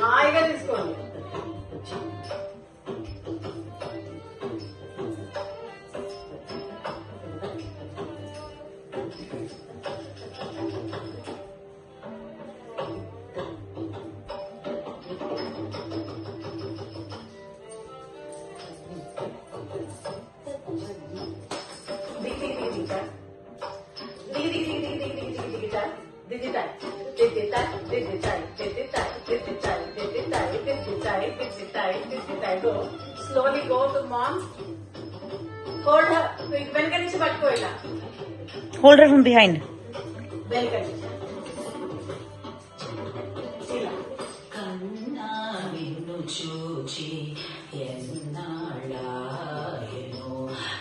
హాయిగా తీసుకోండి. Slowly go to mom. Hold her. వెనక నుంచి పట్టుకో ఇలా. Hold her from behind. వెనక నుంచి. ఇలా. కన్నా నిన్ను చూచి ఎన్నాళ్ళాయెనో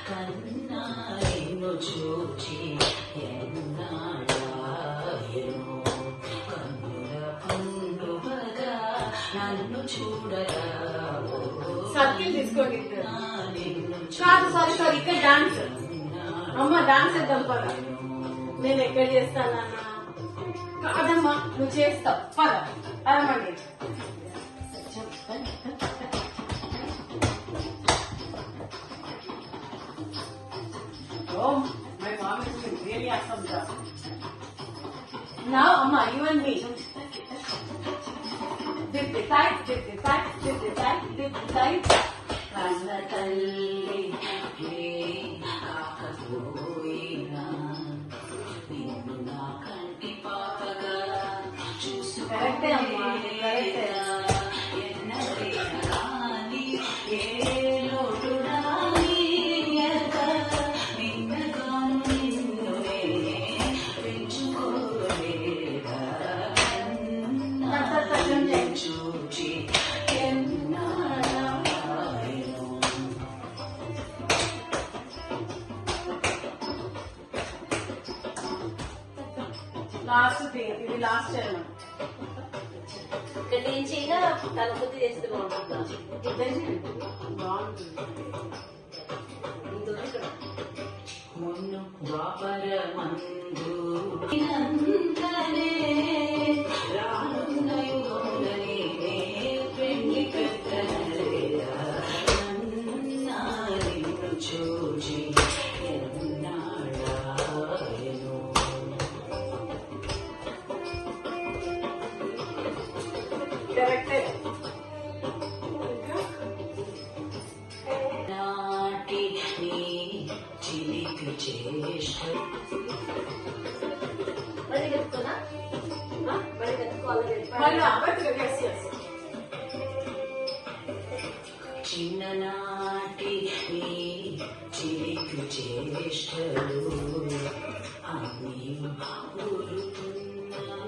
కన్నా నిన్ను చూచి ఎన్నాళ్ళాయెనో కన్నుల పండుగగా నన్ను చూడరా సర్కిల్ తీసుకోండి. కాదు సారీ ఇక్కడ డాన్స్. అమ్మ డాన్స్ చేద్దాం పద. నేను ఎక్కడ చేస్తానన్నా కాదమ్మా నువ్వు చేస్తావు పద అరమండి. Oh, my mom is really awesome job. Now, Amma, you and me. Dip the tight, dip the tight, dip the tight, dip the tight. కన్న తల్లి కాకపోయినా నిన్ను నా కంటి పాపగా కరెక్టే అమ్మా, కరెక్టే. ఎన్నడైనా రాని ఏ లోటు రాని నిన్నగాను నిన్నునే పెంచుకోలేదా చూచి లాస్ట్ థింగ్ ఇది లాస్ట్ చరణం. ఇక్కడ నుంచి తన బుద్ధి చేస్తే బాగుంటుంది. మున్ను ద్వాపరమందు నందనే రానున్న యుగములనే పెళ్లి పెట్టలేదా నన్నా నిన్ను చూచి ఎన్నాళ్ళాయెనో కరెక్టే. నాటి నీ చిలిపి చేష్ట మళ్ళీ చెప్తున్నా మళ్ళీ కట్టుకోవాలి. మళ్ళీ అవ్వదు. Yes yes. చిన్ననాటి నీ చిలిపి చేష్టలు అన్నీ గురుతున్నవిరా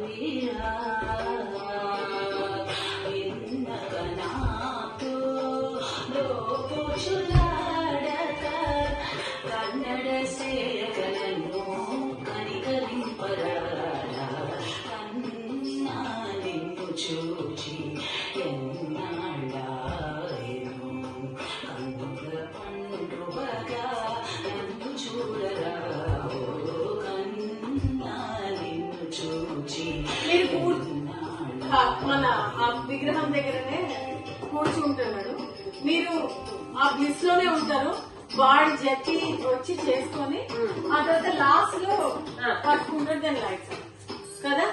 ఎన్నక నాతో లోపుచులాడక కన్నడ సేకలను కనికరింపరాడా కన్నా నిన్ను చూచి ఎన్నాళ్ళాయెనో కన్నుల పండుగగా నన్ను చూడరా కన్నా నిన్ను చూచి మీరు మన ఆ విగ్రహం దగ్గరనే కూర్చుంటున్నాడు. మీరు ఆ బ్లిస్ లోనే ఉంటారు. వాడి జట్టి వచ్చి చేసుకొని ఆ తర్వాత లాస్ట్ లో పట్టుకుంటారు. దాని లైట్స్ కదా.